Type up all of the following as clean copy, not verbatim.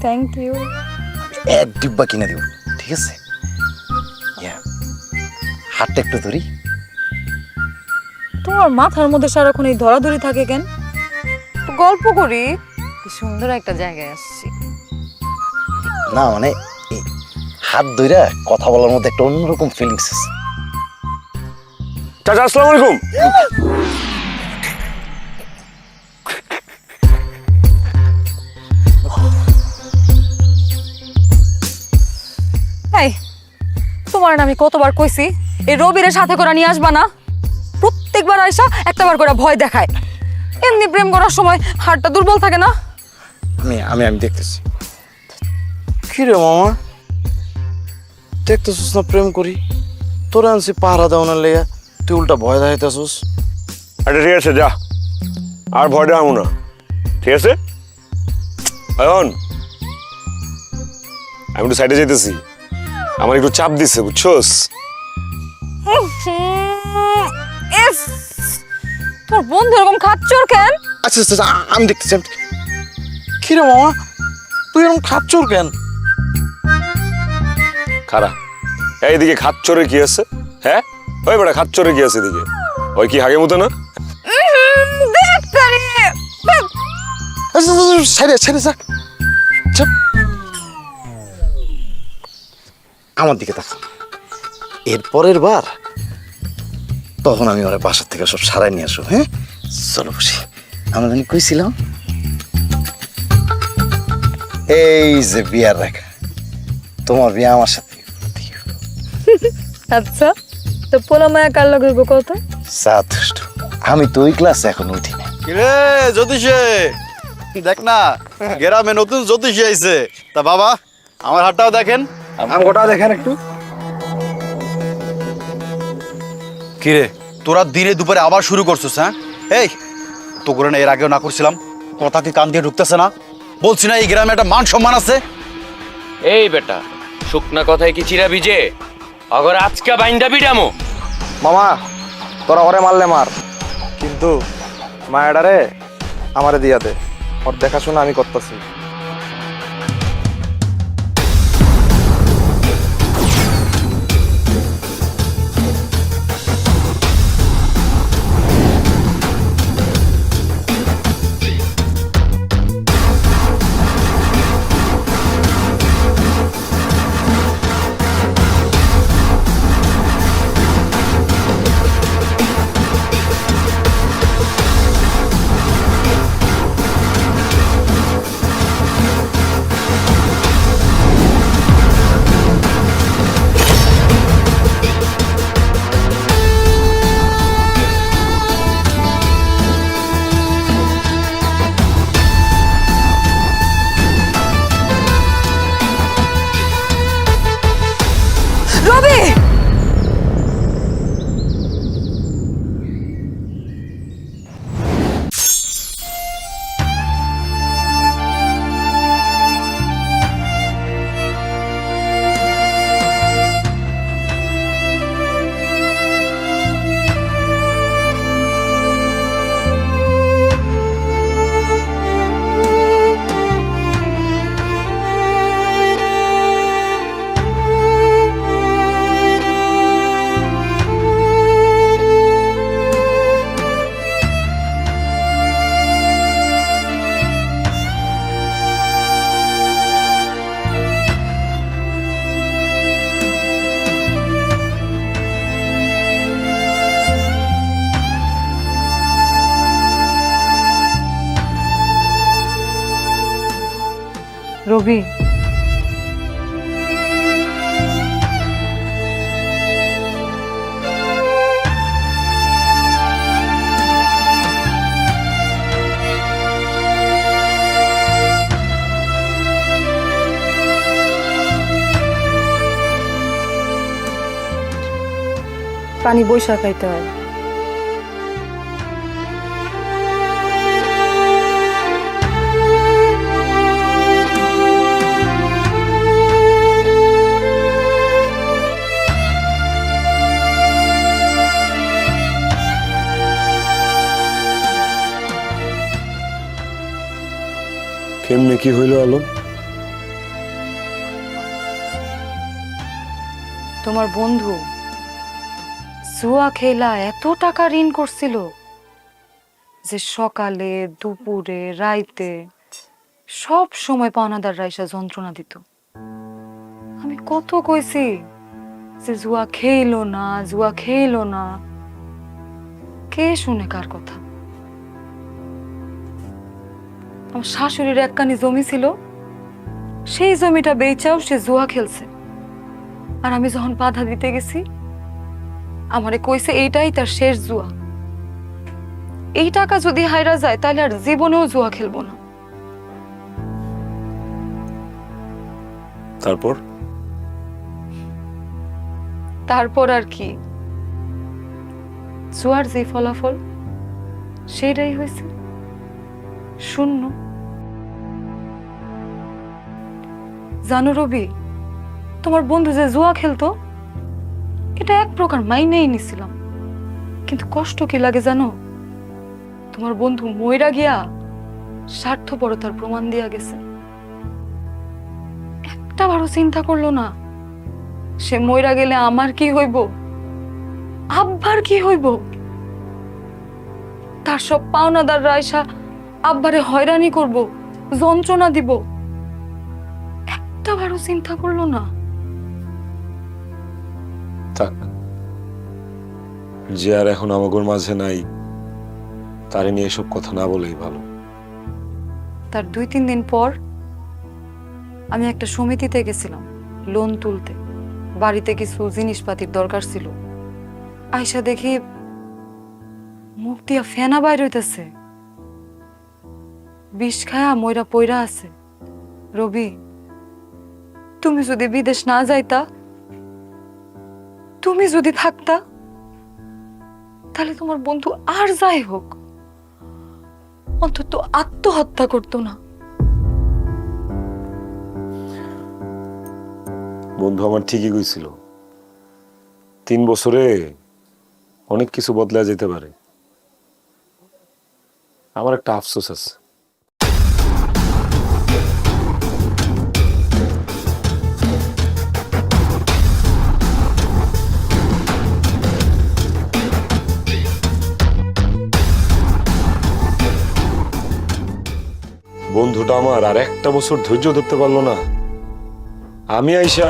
Thank you. এক ডিব্বা কিনে দিব, ঠিক আছে? হাতটা একটু ধরি। তোমার মাথার মধ্যে সারাক্ষণ এই ধরাধরি থাকে কেন? গল্প করি। কি সুন্দর একটা জায়গায় আসছি। না মানে এই হাত ধইরা কথা বলার মধ্যে একটা অন্যরকম ফিলিংস আছে। চাচা আসসালামু আলাইকুম। এই তোমার না আমি কতবার কইছি এই রবিরের সাথে করে নিয়ে আসবা না? প্রত্যেকবার আয়সা একটাবার করে ভয় দেখায়। এমনি প্রেম করার সময় হাড়টা দুর্বল থাকে না? আমি আমি আমি দেখতেছি। কি রে মামা, দেখতেছিস না প্রেম করি? তোরা আনছি পাহারা দেওয়ানোর লেগে, তুই উল্টা ভয় দেখাইতেছিস। আচ্ছা ঠিক আছে, যা আর ভয় দেখাবো না, ঠিক আছে? এখন আমি একটু সাইডে যেতেছি, আমার একটু চাপ দিচ্ছে, বুঝছোস? তোর বন্ধু এরকম খাচ্চর কেন? আচ্ছা আচ্ছা আমি দেখতেছি। কি রে মামা, তুই এরকম খাচ্ছর কেন? খারা এইদিকে খাচ্চরে কি আছে? হ্যাঁ ওই বেটা খাচ্চরে কি আছে এদিকে? ওই কি হাগে মতো না? ছেড়ে ছেড়ে যা, আমার দিকে তাকা। এরপরের বার তখন আমি ওরা বাসার থেকে সব সারাই নিয়ে আসবো। হ্যাঁ চলো বসি। আমরা জানি কইছিলাম এই যে বিয়ার রেখা, তোমার বিয়ে আমার সাথে। আচ্ছা তো পোলা মায়া কার লগে হইব কত? যথেষ্ট, আমি তো ওই ক্লাসে এখন উঠি না। কিরে জ্যোতিষে, দেখ না গ্রামে নতুন জ্যোতিষী আইছে। তা বাবা আমার হাতটাও দেখেন। গোটা দেখেন একটু। কিরে তোরা দিনে দুপুরে আবার শুরু করছিস? হ্যাঁ এই তো করে না, এর আগেও না করছিলাম, কথা কি কান দিয়ে ঢুকতেছে না? বলছি না এই গ্রামে একটা মান সম্মান আছে। এই বেটা শুকনা কথায় কি চিরা ভিজে? অগর আজকা বাইন্দা বিডামো। মামা তোরা ওরে মারলে মার, কিন্তু মায়াডারে আমারে দিয়া দে, ওর দেখাশোনা আমি করতেছি। রবি! রবি পানি বৈশা খাইতে হয়। কেমনে কি হইলো আলম? তোমার বন্ধু জুয়া খেলা এত টাকা ঋণ করছিল যে সকালে দুপুরে রাইতে সব সময় পাওনাদার রাইসা যন্ত্রণা দিত। আমি কত কইছি যে জুয়া খেইলো না, জুয়া খেইলো না, কে শুনে কার কথা? আমার শাশুড়ির একখানি জমি ছিল, সেই জমিটা বেচাও সে জুয়া খেলছে। আর আমি যখন বাধা দিতে গেছি, আমারে কইছে এইটাই তার শেষ জুয়া, এই টাকা যদি হাইরা যায় তাহলে আর জীবনেও জুয়া খেলবো না। তারপর তারপর আর কি, জুয়ার যে ফলাফল সেটাই হয়েছে, শূন্য। জানো রবি, তোমার বন্ধু যে জুয়া খেলতো এটা এক প্রকার মাইনেই নিছিলাম, কিন্তু কষ্ট কি লাগে জানো? তোমার বন্ধু মইরা গিয়া স্বার্থপরতার প্রমাণ দিয়া গেছে। একটা বারো চিন্তা করলো না সে মইরা গেলে আমার কি হইব, আব্বার কি হইব। তার সব পাওনাদার রাইসা আব্বারে হয়রানি করব, যন্ত্রণা দিব, একটা বারো চিন্তা করলো না। থাক, যে আর এখন আমাগোর মাঝে নাই তারে নিয়ে এসব কথা না বলেই ভালো। তার 2-3 দিন পর আমি একটা সমিতিতে গেছিলাম লোন তুলতে, বাড়িতে কিছু জিনিসপাতির দরকার ছিল। আয়সা দেখি মুখ দিয়া ফেনা বাইর হইতেছে, বিষ খায়া ময়রা পইরা আছে। রবি, তুমি যদি বিদেশ না যাইতা, তুমি যদি থাকতা, তাহলে তোমার বন্ধু আর যাই হোক অন্তত আত্মহত্যা করতো না। বন্ধু আমার ঠিকই কইছিল, 3 বছরে অনেক কিছু বদলা যেতে পারে। আমার একটা আফসোস আছে, বন্ধুটা আমার আর একটা বছর ধৈর্য ধরতে পারলো না। আমি আইসা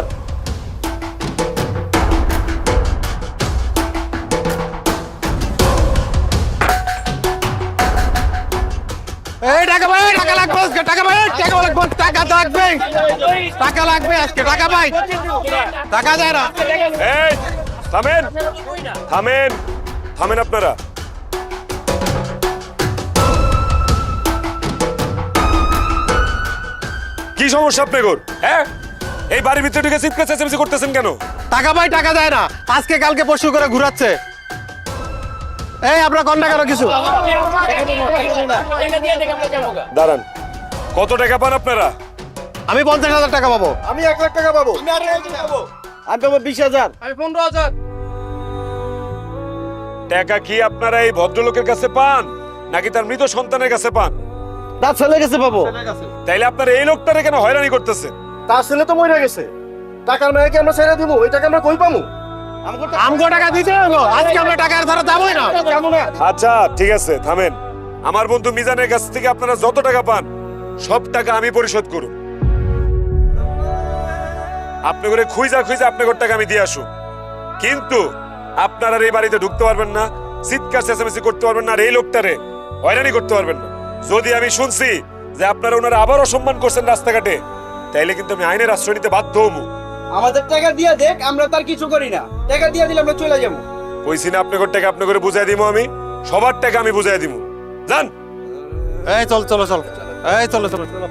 এই টাকা ভাই, টাকা লাগবে আজকে, টাকা ভাই, টাকা লাগবে, টাকা লাগবে, টাকা লাগবে আজকে, টাকা ভাই, টাকা দেয় না। এই থামেন, থামেন, থামেন আপনারা। কি সমস্যা আপনার? হ্যাঁ, এই বাড়ির ভিতরে ঢুকে চিৎকার চেঁচামেচি করতেছেন কেন? টাকা ভাই, টাকা দেয় না, আজকে কালকে পরশু করে ঘুরাচ্ছে। এই আপনার কন্যা কেন কিছু? দাঁড়ান, কত টাকা পান আপনারা? আমি 50,000 টাকা পাবো। আমি 1 লাখ টাকা পাবো। আমি পাবো 20,000। আমি 15,000। টাকা কি আপনারা এই ভদ্রলোকের কাছে পান নাকি তার মৃত সন্তানের কাছে পান? তার ছেলে গেছে পাবো। তাইলে আপনারা এই লোকটারে কেন হয়রানি করতেছেন? তার ছেলে তো মরে গেছে, টাকার মেয়েকে আমরা ছেড়ে দিব, ওই টাকা আমরা কই পাবো? আমগো টাকা দিতে হবে, আজকে আমরা টাকার ধারা যাবোই না। আচ্ছা ঠিক আছে, থামেন। আমার বন্ধু মিজানের কাছ থেকে আপনারা যত টাকা পান সব টাকা আমি পরিশোধ করব। আপনি করে খুঁজা খুঁজা আপনার টাকা আমি দিয়ে আসুন, কিন্তু আপনারা এই বাড়িতে ঢুকতে পারবেন না, চিৎকার চেঁচামেচি করতে পারবেন না, আর এই লোকটারে হয়রানি করতে পারবেন না। যদি আমি শুনছি যে আপনারা ওনারা আবার অসম্মান করছেন রাস্তাঘাটে, তাইলে কিন্তু আমি আইনের আশ্রয় নিতে বাধ্য হবো। আমাদের টাকা দিয়ে দেখ, আমরা তার কিছু করি না, টাকা দিয়ে দিলে আমরা চলে যাবো। কইছি না আপনার টাকা আপনি করে বুঝাই দিব, আমি সবার টাকা আমি বুঝাই দিব। জান, এই চল চলো চল, এই চলো চলো চলো।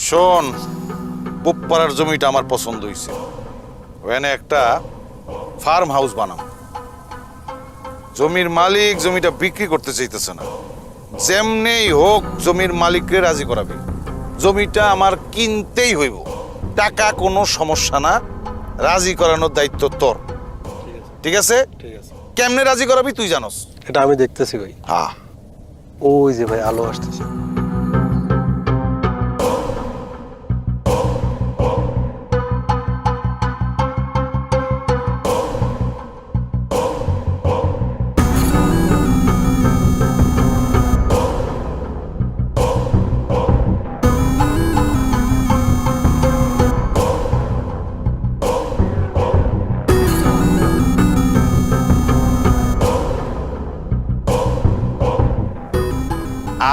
শোন, পুপ্পাড়ার জমিটা আমার পছন্দ হয়েছে, ওখানে একটা ফার্ম হাউস বানাম। জমির মালিক জমিটা বিক্রি করতে চাইতেছে না, যেমনেই হোক জমির মালিককে রাজি করাবে। জমিটা আমার কিনতেই হইব। টাকা কোনো সমস্যা না, রাজি করানোর দায়িত্ব তোর। ঠিক আছে? ঠিক আছে, কেমনে রাজি করাবি তুই জানোস। এটা আমি দেখতেছি ভাই। হ্যাঁ, ওই যে ভাই আলো আসতেছে।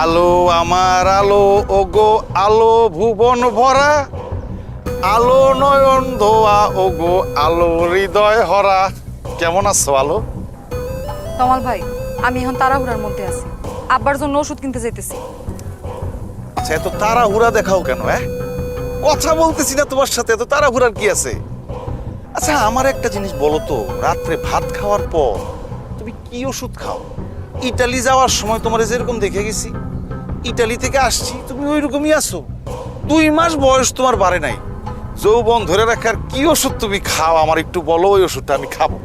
আলো আমার আলো ওগো আলো ভুবন ভরা, আলো নয়ন ধোয়া ওগো আলো হৃদয় হরা। কেমন আছো আলো? তমাল ভাই, আমি এখন তাড়াহুড়ার মধ্যে আছি, আব্বার জন্য ওষুধ কিনতে যাইতেছি। আচ্ছা, এত তাড়াহুড়া দেখাও কেন? কথা বলতেছি না তোমার সাথে, এত তাড়াহুড়ার কি আছে? আচ্ছা, আমার একটা জিনিস বলো তো, রাত্রে ভাত খাওয়ার পর তুমি কি ওষুধ খাও? ইটালি যাওয়ার সময় তোমার যেরকম দেখে গেছি, ইটালি থেকে আসছি তুমি ওই রকমই আছো। 2 মাস বয়স তোমার বাড়ে নাই, যৌবন ধরে রাখার কি ওষুধ তুমি খাও আমার একটু বলো, ওই ওষুধটা আমি খাবো।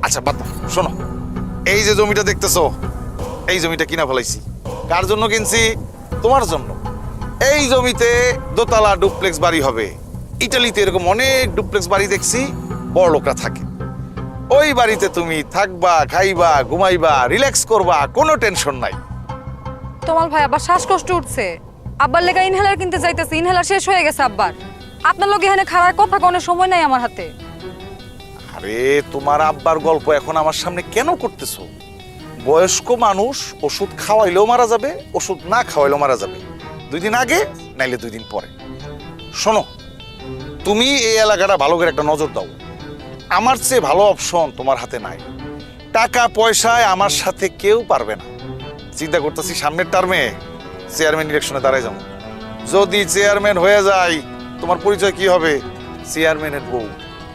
আচ্ছা বাদ দাও, শোনো, এই যে জমিটা দেখতেছো, এই জমিটা কিনা ফেলাইছি। কার জন্য কিনছি? তোমার জন্য। এই জমিতে দোতলা ডুপ্লেক্স বাড়ি হবে। ইটালিতে এরকম অনেক ডুপ্লেক্স বাড়ি দেখছি, বড় লোকরা থাকে। ওই বাড়িতে তুমি থাকবা, খাইবা, ঘুমাইবা, রিল্যাক্স করবা, কোনো টেনশন নাই। তমাল ভাই, আবার শ্বাসকষ্ট উঠছে, আব্বার লেগা ইনহেলার কিনতে যাইতেছি, ইনহেলার শেষ হয়ে গেছে আব্বার। আপনার লোক এখানে খারাপ কথা কোনো সময় নাই আমার হাতে। আরে তোমার আব্বার গল্প এখন আমার সামনে কেন করতেছো? বয়স্ক মানুষ ওষুধ খাওয়াইলেও মারা যাবে, ওষুধ না খাওয়াইলেও মারা যাবে, 2 দিন আগে নাইলে 2 দিন পরে। শোনো, তুমি এই এলাকাটা ভালো করে একটা নজর দাও। আমার চেয়ে ভালো অপশন তোমার হাতে নাই। টাকা পয়সায় আমার সাথে কেউ পারবে না। চিন্তা করতেছি সামনের টার্মে চেয়ারম্যান ইলেকশনে দাঁড়ায় যাবো। যদি চেয়ারম্যান হয়ে যায়, তোমার পরিচয় কি হবে? চেয়ারম্যানের বউ।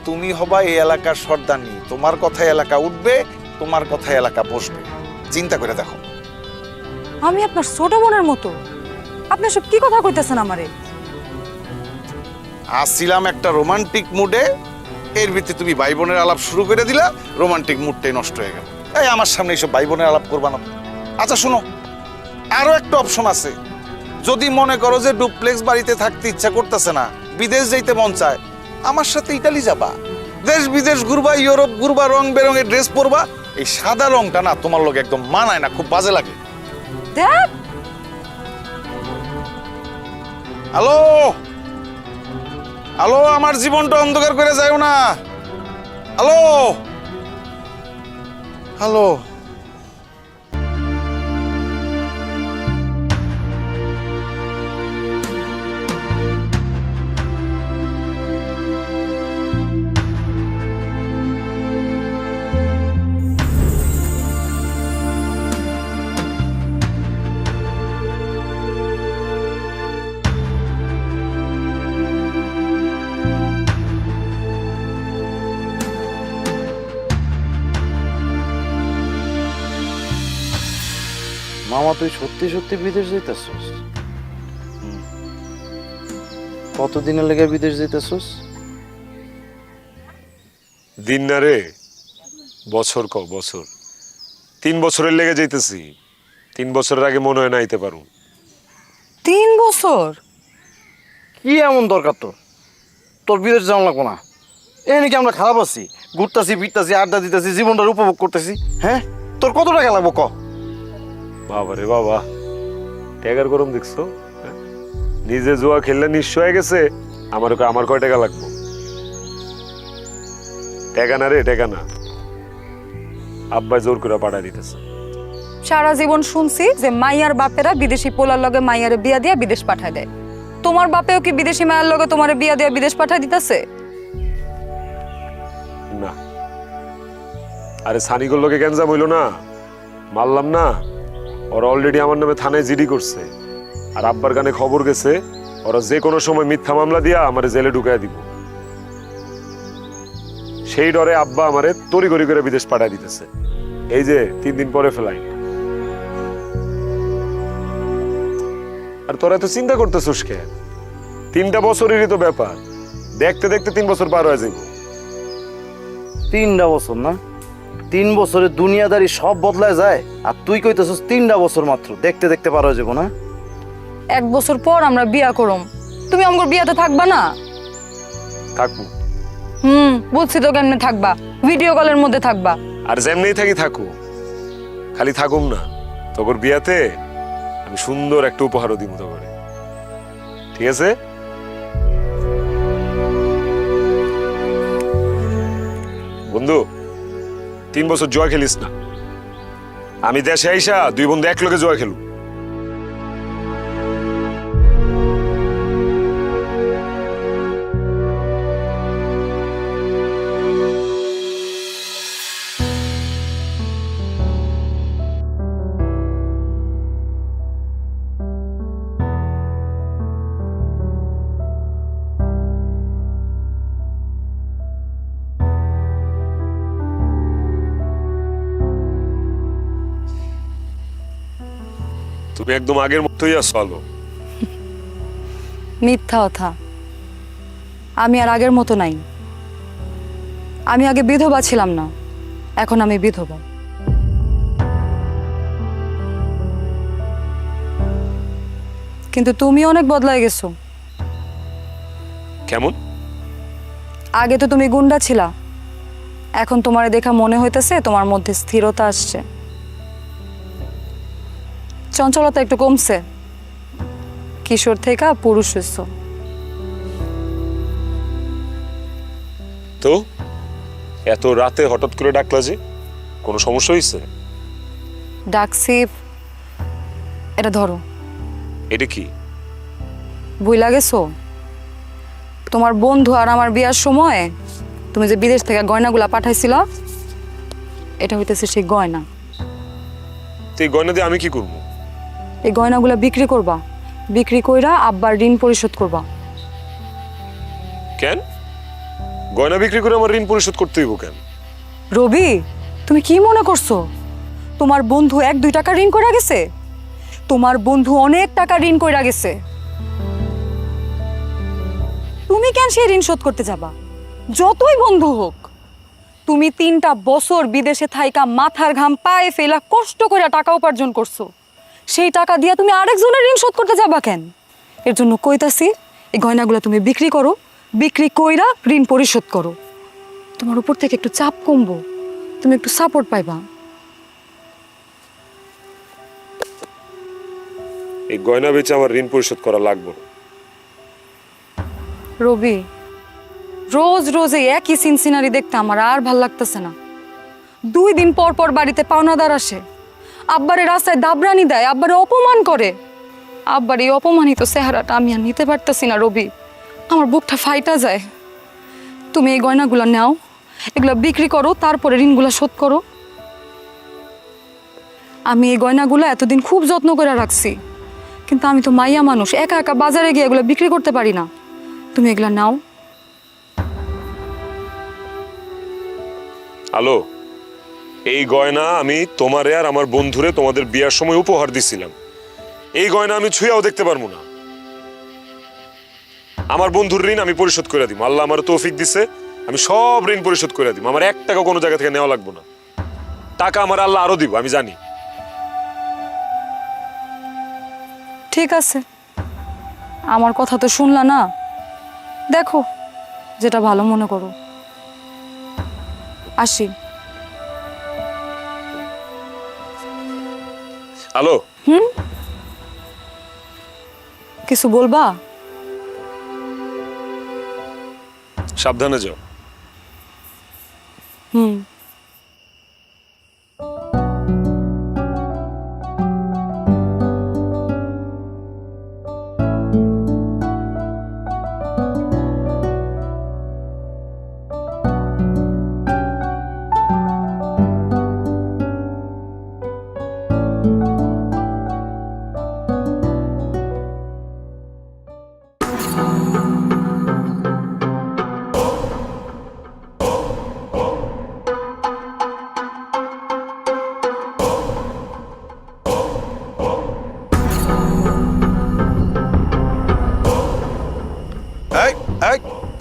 তুমি হবা এই এলাকার সর্দারনি। তোমার কথায় এলাকা উঠবে, তোমার কথায় এলাকা বসবে। চিন্তা করে দেখো। আমি আপনার ছোট বোনের মতো, আপনি সব কি কথা কইতেছেন আমারে? আসছিলাম একটা রোমান্টিক মুডে, এর ভিত্তি তুমি ভাই বোনের আলাপ শুরু করে দিলা, রোমান্টিক মুডটাই নষ্ট হয়ে গেল। এই আমার সামনে এইসব ভাই বোনের আলাপ করবা না। আচ্ছা শোনো, আরো একটা অপশন আছে। যদি মনে করো যে ডুপ্লেক্স বাড়িতে থাকতে ইচ্ছা করতেছে না, বিদেশ যাইতে মন চায়, আমার সাথে ইতালি যাবা, দেশ বিদেশ ঘুরবা, ইউরোপ ঘুরবা, রং বেরঙের ড্রেস পরবা। এই সাদা রংটা না তোমার লোক একদম মানায় না, খুব বাজে লাগে। দেখ, হ্যালো হ্যালো, আমার জীবনটা অন্ধকার করে যাও না। Hello hello. মামা, তুই সত্যি সত্যি বিদেশ যেতেছস? কতদিনের লেগে বিদেশ যেতেছস? দিন না রে, বছর বছর। 3 বছরের লেগে যাইতেছি। 3 বছরের আগে মনে হয় না আইতে পারুম। 3 বছর? কি এমন দরকার তোর বিদেশ যাওয়া লাগবো না? এই নাকি আমরা খারাপ আছি, ঘুরতেছি ফিরতেছি, আড্ডা দিতেছি, জীবনটার উপভোগ করতেছি। হ্যাঁ, তোর কত টাকা লাগবো ক? বাবা রে বাবা, টাকার গরম দেখছো? নিজে জুয়া খেললে নিঃস্ব হয়ে গেছে, আমার কয় টাকা লাগবো? টাকা না রে, টাকা না। আব্বাই জোর করে পাঠায় দিতেছে। সারা জীবন শুনছি যে মাইয়ার বাপেরা বিদেশি পোলার লগে মাইয়ারে বিয়া দিয়া বিদেশ পাঠায় দেয়। তোমার বাপেও কি বিদেশি মায়ের লগে তোমারে বিয়া দিয়া বিদেশ পাঠায় দিতেছে? না। আরে সানিগুলোর লোকে গ্যাঞ্জাম হইলো না, মারলাম না। ওরা অলরেডি আমার নামে থানায় জিডি করছে, আর আব্বার কানে খবর গেছে ওরা যে কোনো সময় মিথ্যা মামলা দিয়া আমার জেলে ঢুকায় দিব। সেই ডরে আব্বা আমারে তড়িঘড়ি করে বিদেশ পাঠায় দিতেছে। এই যে 3 দিন পরে ফ্লাইট। আর তোরা তো চিন্তা করতেছিস কে? 3টা বছরেরই তো ব্যাপার। দেখতে দেখতে 3 বছর পার হয়ে যাবে। 3টা বছর না? 3 বছরে দুনিয়াদারি সব বদলায় যায়, আর তুই কইতেছস 3টা বছর মাত্র, দেখতে দেখতে পার হয়ে যাবো না? 1 বছর পর আমরা বিয়া করম, তুমি আমার বিয়াতে থাকবা না? থাকবো। বুঝছি তো কেমনে থাকবা, ভিডিও কলের মধ্যে থাকবা। আর যেমনি থাকি থাকু, খালি থাকুম না, তোর বিয়াতে আমি সুন্দর একটা উপহারও দিব তোকে, ঠিক আছে? বন্ধু, 3 বছর জুয়া খেলিস না। আমি দেশে আইসা 2 বন্ধু এক লগে জুয়া খেলু। তুমি একদম আগের মতোই আছো আলো। মিথ্যা কথা, আমি আর আগের মতো নাই। আমি আগে বিধবা ছিলাম না, এখন আমি বিধবা। কিন্তু তুমি অনেক বদলায় গেছো। কেমন? আগে তো তুমি গুন্ডা ছিলা, এখন তোমারে দেখা মনে হইতেছে তোমার মধ্যে স্থিরতা আসছে, চঞ্চলতা একটু কমছে, কিশোর থেকে পুরুষ হইছো। তো এত রাতে হঠাৎ করে ডাকলা যে, কোনো সমস্যা হয়েছে? ডাকছি, এটা ধরো। এটা কি? ভুইলা গেছো? তোমার বন্ধু আর আমার বিয়ার সময় তুমি যে বিদেশ থেকে গয়নাগুলা পাঠাইছিল, এটা হইতেছে সেই গয়না। তো এই গয়না দিয়ে আমি কি করবো? এই গয়নাগুলা বিক্রি করবা, বিক্রি কইরা আব্বার ঋণ পরিশোধ করবা। কেন গয়না বিক্রি করে আমার ঋণ পরিশোধ করতে হইব কেন? রবি, তুমি কি মনে করছো তোমার বন্ধু 1-2 টাকা ঋণ কইরা গেছে? তোমার বন্ধু অনেক টাকা ঋণ কইরা গেছে। তুমি কেন সেই ঋণ শোধ করতে যাবা? যতই বন্ধু হোক, তুমি 3টা বছর বিদেশে থাইকা মাথার ঘাম পায়ে ফেলা কষ্ট করে টাকা উপার্জন করছো, সেই টাকা দিয়া তুমি আরেকজনের ঋণ শোধ করতে যাবা কেন? এর জন্য কইতাছি, এই গয়নাগুলো তুমি বিক্রি করো, বিক্রি কইরা ঋণ পরিশোধ করো। তোমার উপর থেকে একটু চাপ কমবো, তুমি একটু সাপোর্ট পাইবা। এই গয়না বেচে আমার ঋণ পরিশোধ করা লাগবে না। রবি, রোজ রোজ এই একই সিনসিনারি দেখতে আমার আর ভাল লাগতেছে না। 2 দিন পর পর বাড়িতে পাওনাদার আসে, আব্বারে রাস্তায় দাবরানি দেয়, আব্বারে অপমান করে। আব্বার এই অপমানিত চেহারাটা আমি আর নিতে পারতেছি না রবি, আমার বুকটা ফাইটা যায়। তুমি এই গয়নাগুলো নাও, এগুলো বিক্রি করো, তারপরে ঋণগুলো শোধ করো। আমি এই গয়নাগুলো এতদিন খুব যত্ন করে রাখছি, কিন্তু আমি তো মাইয়া মানুষ, একা একা বাজারে গিয়ে এগুলো বিক্রি করতে পারি না। তুমি এগুলা নাও। হ্যালো, এই গয়না আমি তোমারে আর আমার বন্ধুরে তোমাদের বিয়ার সময় উপহার দিছিলাম। এই গয়না আমি ছুঁয়াও দেখতে পারবো না। আমার বন্ধুর ঋণ আমি পরিশোধ করে দিব, আল্লাহ আমার তৌফিক দিছে, আমি সব ঋণ পরিশোধ করে দিব। আমার 1 টাকা কোনো জায়গা থেকে নেওয়া লাগবে না। টাকা আমার আল্লাহ আরো দিব, আমি জানি। ঠিক আছে, আমার কথা তো শুনলা না, দেখো যেটা ভালো মনে করো। আসি। হ্যালো, কিছু বলবা? সাবধানে যাও। হুম।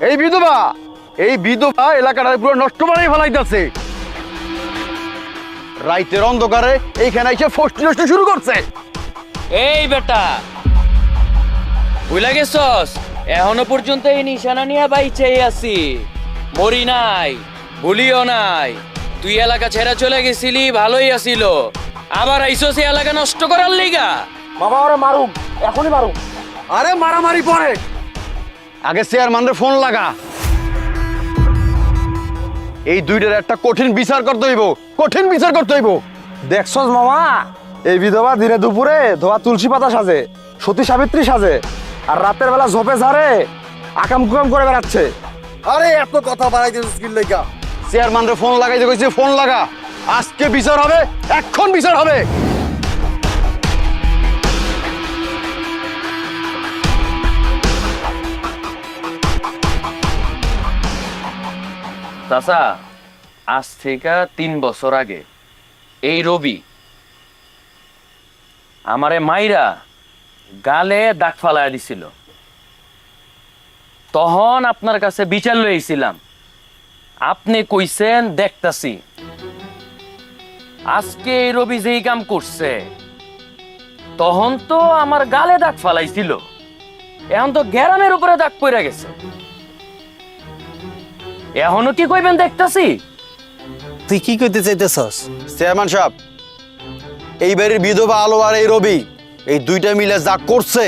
এই বিধবা এই বিধবা এলাকাটা পুরো নষ্ট বানাই ফেলাইতেছে। রাইতের অন্ধকারে এইখানে এসে ফষ্টি নষ্ট শুরু করছে। এই বেটা বুঝলা গেছস, এখনো পর্যন্ত এই নিশানা নিয়ে বাইচেই আছি, মরি নাই, ভুলিও নাই। তুই এলাকা ছেড়ে চলে গেছিলি, ভালোই আছিল, আবার আইসো সে এলাকা নষ্ট করার লিগা। বাবা ওরা মারুক, এখনই মারুক। আরে মারামারি পরে, আগে চেয়ারম্যানের ফোন লাগা। এই দুইটার একটা কঠিন বিচার করতে হইব, কঠিন বিচার করতে হইব। দেখছস মামা, এই বিধবা দিনে দুপুরে ধোয়া তুলসী পাতা সাজে, সতী সাবিত্রী সাজে, আর রাতের বেলা ঝোপে ঝাড়ে আকাম কুকাম করে বেড়াচ্ছে। আরে এত কথা বাড়াইতে স্কিল লেগা। চেয়ারম্যানের ফোন লাগাইতে কইছে, ফোন লাগা। আজকে বিচার হবে, এখন বিচার হবে। চাচা, আজ থেকে 3 বছর আগে এই রবি আমারে মাইরা গালে দাগ ফালাইয়া দিছিল। তখন আপনার কাছে বিচার লইছিলাম, আপনি কইছেন দেখতাছি। আজকে এই রবি যেই কাম করছে, তখন তো আমার গালে দাগ ফালাইছিল, এখন তো গ্যারামের উপরে দাগ পড়ে গেছে। এখনো কি কইবেন দেখতাছি? তুই কি কইতে চাইতেছস? চেয়ারম্যান সাহেব, এই বাড়ির বিধবা আলো আর এই রবি, এই দুইটা মিলে যা করছে,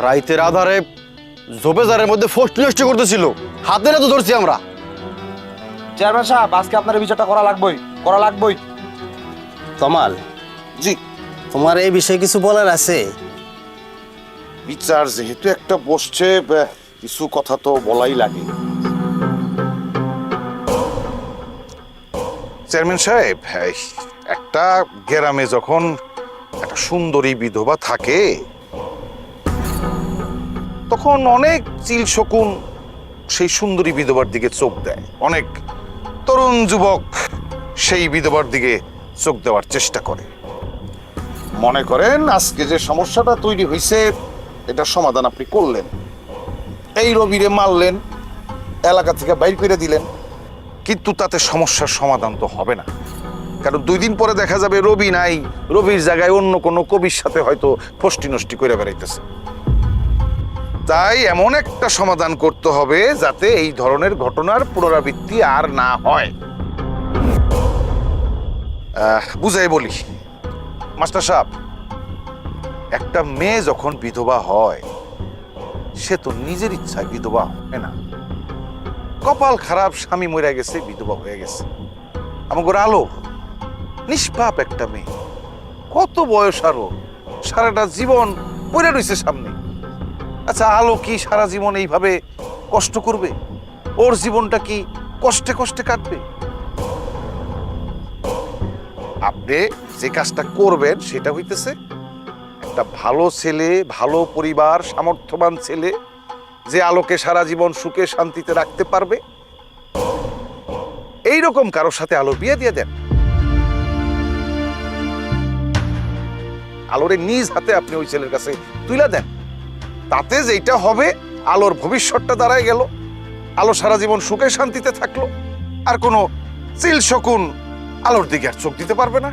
রাইতের আধারে ঝোপেঝাড়ের মধ্যে ফষ্টি নষ্ট করতেছিল, হাতে তো ধরছি আমরা। চেয়ারম্যান সাহেব, আজকে আপনার বিচারটা করা লাগবেই, করা লাগবেই। তমাল, জি, তোমার এই বিষয়ে কিছু বলার আছে? বিচার যেহেতু একটা বসছে, কিছু কথা তো বলাই লাগে। চেয়ারম্যান সাহেব, একটা গ্রামে যখন একটা সুন্দরী বিধবা থাকে, তখন অনেক চিল শকুন সেই সুন্দরী বিধবার দিকে চোখ দেয়। অনেক তরুণ যুবক সেই বিধবার দিকে চোখ দেওয়ার চেষ্টা করে। মনে করেন আজকে যে সমস্যাটা তৈরি হয়েছে, এটা সমাধান আপনি করলেন, এই রবিরে মারলেন, এলাকা থেকে বাইর করে দিলেন, কিন্তু তাতে সমস্যার সমাধান তো হবে না। কারণ 2 দিন পরে দেখা যাবে রবি নাই, রবির জায়গায় অন্য কোনো কবির সাথে হয়তো ফষ্টি নষ্টি করে বেড়াইতেছে। তাই এমন একটা সমাধান করতে হবে যাতে এই ধরনের ঘটনার পুনরাবৃত্তি আর না হয়। বুঝাই বলি, মাস্টার সাহেব, একটা মেয়ে যখন বিধবা হয়, সে তো নিজের ইচ্ছায় বিধবা হয় না। কপাল খারাপ, স্বামী মরে গেছে, বিধবা হয়ে গেছে। আমাদের আলো নিষ্পাপ একটা মেয়ে, কত বয়স আরো, সারাটা জীবন পড়ে রয়েছে সামনে। আচ্ছা, আলো কি সারা জীবন এইভাবে কষ্ট করবে? ওর জীবনটা কি কষ্টে কষ্টে কাটবে? আপনি যে কাজটা করবেন সেটা হইতেছে একটা ভালো ছেলে, ভালো পরিবার, সামর্থ্যবান ছেলে, যে আলোকে সারা জীবন সুখে শান্তিতে রাখতে পারবে, এইরকম কারোর সাথে আলোর বিয়ে দিয়ে দেন। আলোরে নিজ হাতে আপনি ওই ছেলের কাছে তুলে দেন। তাতে যেটা হবে, আলোর ভবিষ্যৎটা দাঁড়ায় গেল, আলো সারা জীবন সুখে শান্তিতে থাকলো, আর কোনো চিল শকুন আলোর দিকে আর চোখ দিতে পারবে না।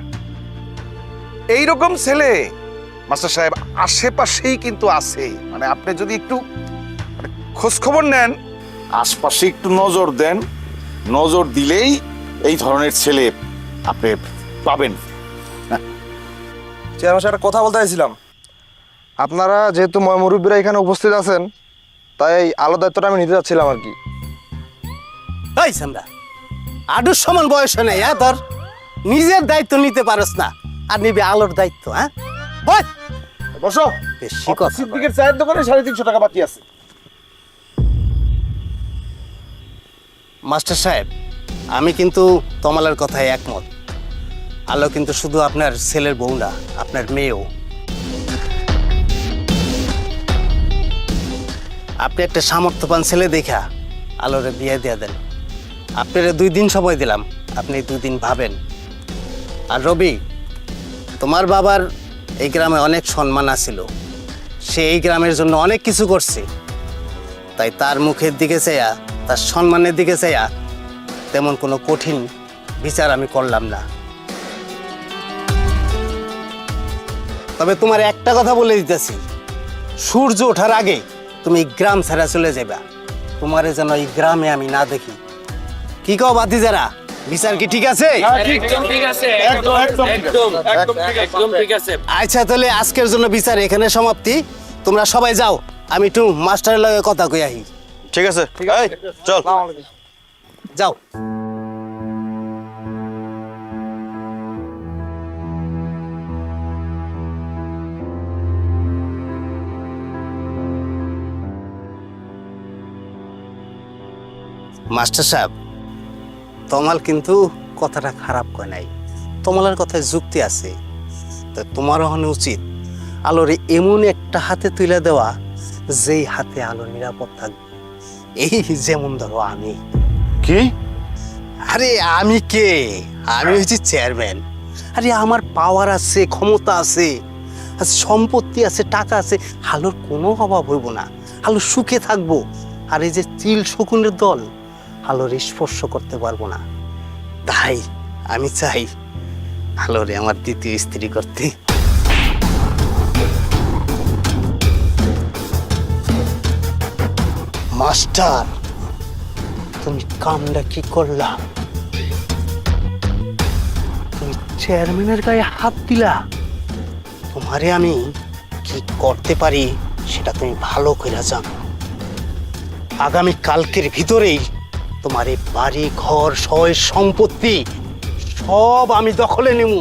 এইরকম ছেলে মাস্টার সাহেব আশেপাশেই কিন্তু আছে। মানে আপনি যদি একটু খোঁজ খবর নেন, আশপাশে একটু নজর দেন, নজর দিলেই এই ধরনের ছেলে আপনি পাবেন। চেয়ারম্যান সাহেব, একটা কথা বলতে চাইছিলাম। আপনারা যেহেতু মুরব্বীরা এখানে উপস্থিত আছেন, তাই আলো দায়িত্বটা আমি নিতে যাচ্ছিলাম আর কি। এই সামরা, আডুর সমান বয়স নেই, তোর নিজের দায়িত্ব নিতে পারস না, আর নিবি আলোর দায়িত্ব? হ্যাঁ, বল। বসো। বেশি কথা বলে। সিদ্দিকের চায়ের দোকানে 350 টাকা বাকি আছে। মাস্টার সাহেব, আমি কিন্তু তমালের কথায় একমত। আলো কিন্তু শুধু আপনার ছেলের বউ না, আপনার মেয়েও। আপনি একটা সামর্থ্যবান ছেলে দেখা আলোরে বিয়ে দিয়ে দেন। আপনারা 2 দিন সময় দিলাম, আপনি 2 দিন ভাবেন। আর রবি, তোমার বাবার এই গ্রামে অনেক সম্মান আছিল, সে এই গ্রামের জন্য অনেক কিছু করছে, তাই তার মুখের দিকে চেয়া তার সম্মানের দিকে চাইয়া তেমন কোনো কঠিন বিচার আমি করলাম না। তবে তোমার একটা কথা বলে দিতেছি, সূর্য ওঠার আগে তুমি গ্রাম ছাড়া চলে যাবা। তোমারে যেন এই গ্রামে আমি না দেখি। কি কও ভাতিজারা, বিচার কি ঠিক আছে? একদম ঠিক আছে, একদম একদম একদম ঠিক আছে। আচ্ছা, তাহলে আজকের জন্য বিচার এখানে সমাপ্তি। তোমরা সবাই যাও, আমি একটু মাস্টারের লগে কথা কই আহি। ঠিক আছে, এই, চল। যাও। মাস্টার সাহেব, তোমার কিন্তু কথাটা খারাপ কয় নাই, তোমার কথায় যুক্তি আছে। তো তোমারও হনে উচিত আলোরে এমন একটা হাতে তুলে দেওয়া যেই হাতে আলো নিরাপদ থাকবে। এই যেমন ধরো আমি। কি? আরে আমি কে? আমি হচ্ছি চেয়ারম্যান। আরে আমার পাওয়ার আছে, ক্ষমতা আছে, সম্পত্তি আছে, টাকা আছে, আলোর কোনো অভাব হইব না, আলো সুখে থাকবো। আর এই যে চিল শকুনের দল আলোর স্পর্শ করতে পারবো না। তাই আমি চাই আলোরে আমার দ্বিতীয় স্ত্রী করতে। মাস্টার, তুমি কামটা কি করলা? তুমি চেয়ারম্যানের গায়ে হাত দিলা। তোমারে আমি কি করতে পারি সেটা তুমি ভালো করে জানো। আগামী কালকের ভিতরেই তোমার এই বাড়ি ঘর সয় সম্পত্তি সব আমি দখলে নেব,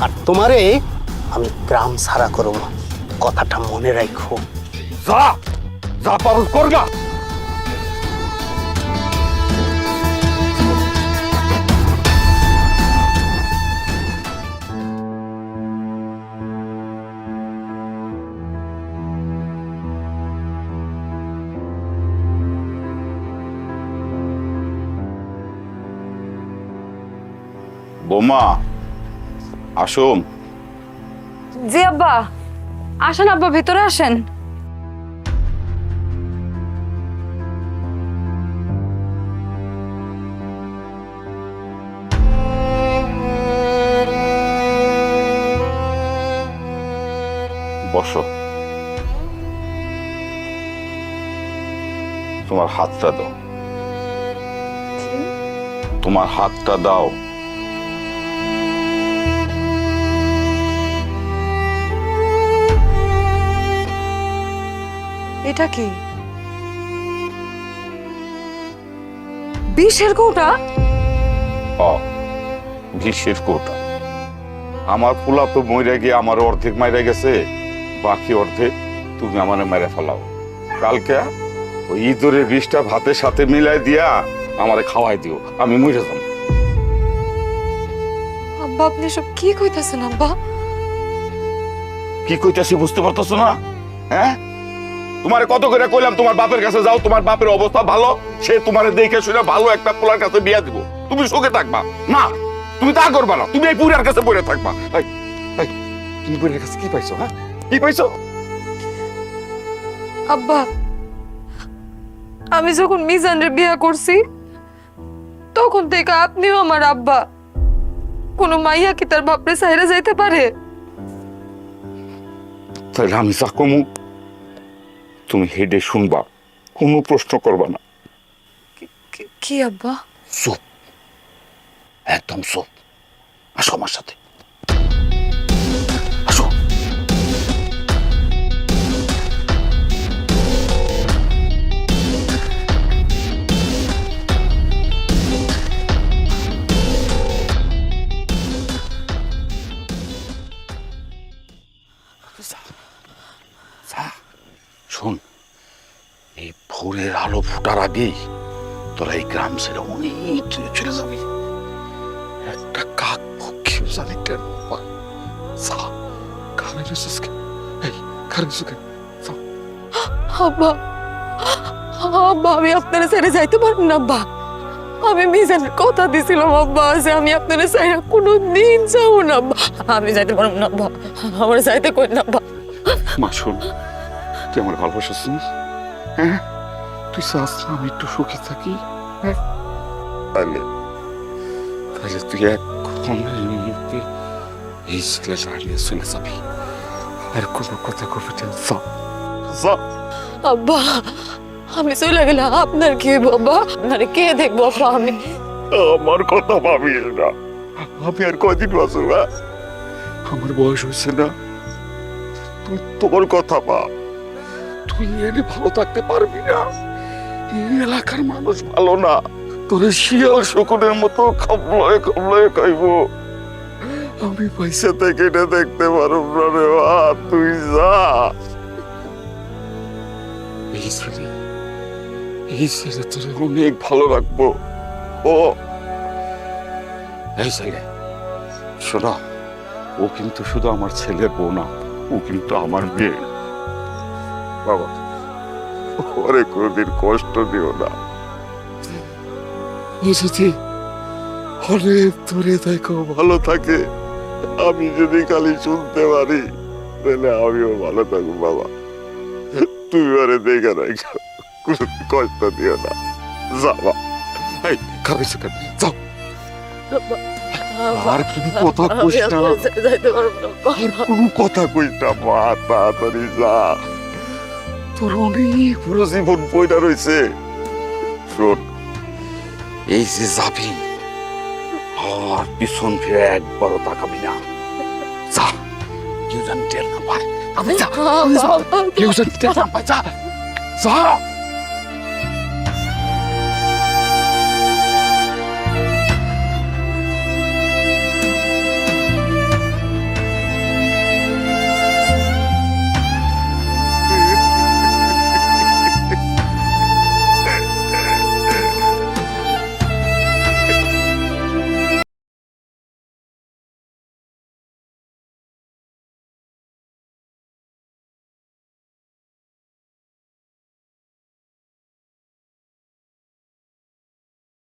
আর তোমারে আমি গ্রাম ছাড়া করব। কথাটা মনে রাখো। যা যা পারো করগা। বোমা, আসুন। জি আব্বা, আসেন আব্বা, ভিতরে আসেন। বসো। তোমার হাতটা দাও। তোমার হাতটা দাও। এটা কি? বিষের কৌটা? বিষের কৌটা। আমার পোলা তো মইরা গিয়ে আমার অর্ধেক মাইরা গেছে, বাকি অর্ধেক তুমি আমার মেরে ফেলাও। কালকে ওই ইঁদুরের বিষটা ভাতের সাথে মিলাই দিয়া আমারে খাওয়াই দিও, আমি মইরা যাবো। আব্বা, আপনি সব কি কইতাছেন আব্বা? কি কইতাছি বুঝতে পারতেছো না? হ্যাঁ, তোমারে কত করে কইলাম তোমার বাপের কাছে যাও, তোমার বাপের অবস্থা ভালো, সে তোমারে দেখে শুনে ভালো একটা পোলার কাছে বিয়া দিব, তুমি সুখে থাকবা। না, তুমি তা করবা না, তুমি এই পুরার কাছে পড়ে থাকবা। তুমি পুরার কাছে কি পাইছো? হ্যাঁ, কি পাইছো? আব্বা, আমি যখন মিজানের বিয়ে করছি তখন থেকে আপনিও আমার আব্বা। কোনো মাইয়া কি তার বাপরে সাইরা যাইতে পারে? তাহলে আমি যা কমু তুমি হেডে শুনবা, কোনো প্রশ্ন করবা না। কি আব্বা? চুপ, একদম চুপ। আসো আমার সাথে, আসো। শোন, এই ভোরের আলো ফুটার আগেই তোরা এই গ্রাম ছেড়ে অনেক দূরে চলে যাবি। একটা কাক পক্ষীও জানি টের পায়। আব্বা, আব্বা, আমি আপনারা ছেড়ে যাইতে পারবো না আব্বা। আমি মিজানের কথা দিছিলাম আব্বা যে আমি আপনারা ছেড়ে কোনোদিন যাবো না আব্বা। আমি যাইতে পারবো না আব্বা, আমার যাইতে কই না আব্বা। মা শোন, তুই আমার ভালোবাসিস না? হ্যাঁ, তুই চাস না আমি একটু সুখে থাকি? হ্যাঁ, তাহলে তাহলে তুই এখন এই মুহূর্তে এই ছেলেটা হারিয়ে চলে যাবি, আর কোনো কথা কবি না। যা। আব্বা আমি চলে গেলে আপনার কি বাবা? আপনারে কে দেখবো আব্বা? আমি আমার কথা ভাবিস না, আমি আর কয়দিন বাঁচব? আমার বয়স হয়েছে না, তুই তোর কথা ভাব। তুই এনে ভালো থাকতে পারবি না, এই এলাকার মানুষ ভালো না, তোর শিয়াল শকুনের মতো খাবলায় খাবলায় খাইব। আমি পয়সা থেকে এটা দেখতে পারব না রে বা, তুই যা। এই ছেলে তোর অনেক ভালো রাখবো। ও এই ছেলে শোনা, ও কিন্তু শুধু আমার ছেলের বউ না, ও কিন্তু আমার মেয়ে। বাবা ওরে কোনদিন কষ্ট দিও না। ও যদি অনেক দূরে থাকো, ভালো থাকে, আমি যদি খালি শুনতে পারি তাহলে আমিও ভালো থাকবো। বাবা তুমি ওরে দেখে রাখো, কোনো কষ্ট দিও না। যাবা এই খাবি সেখানে যাও। আর তুমি কথা কইস না, আর কোনো কথা কইস না মা, তাড়াতাড়ি যা, তোর অনেক পুরো জীবন পয়টা রয়েছে। শোন, এই যে যাবি আর পিছন ফিরে একবারও তাকাবি না। যা, কেউ যেন টের না পায়। যা, কেউ যেন টের না পায়। যা যা।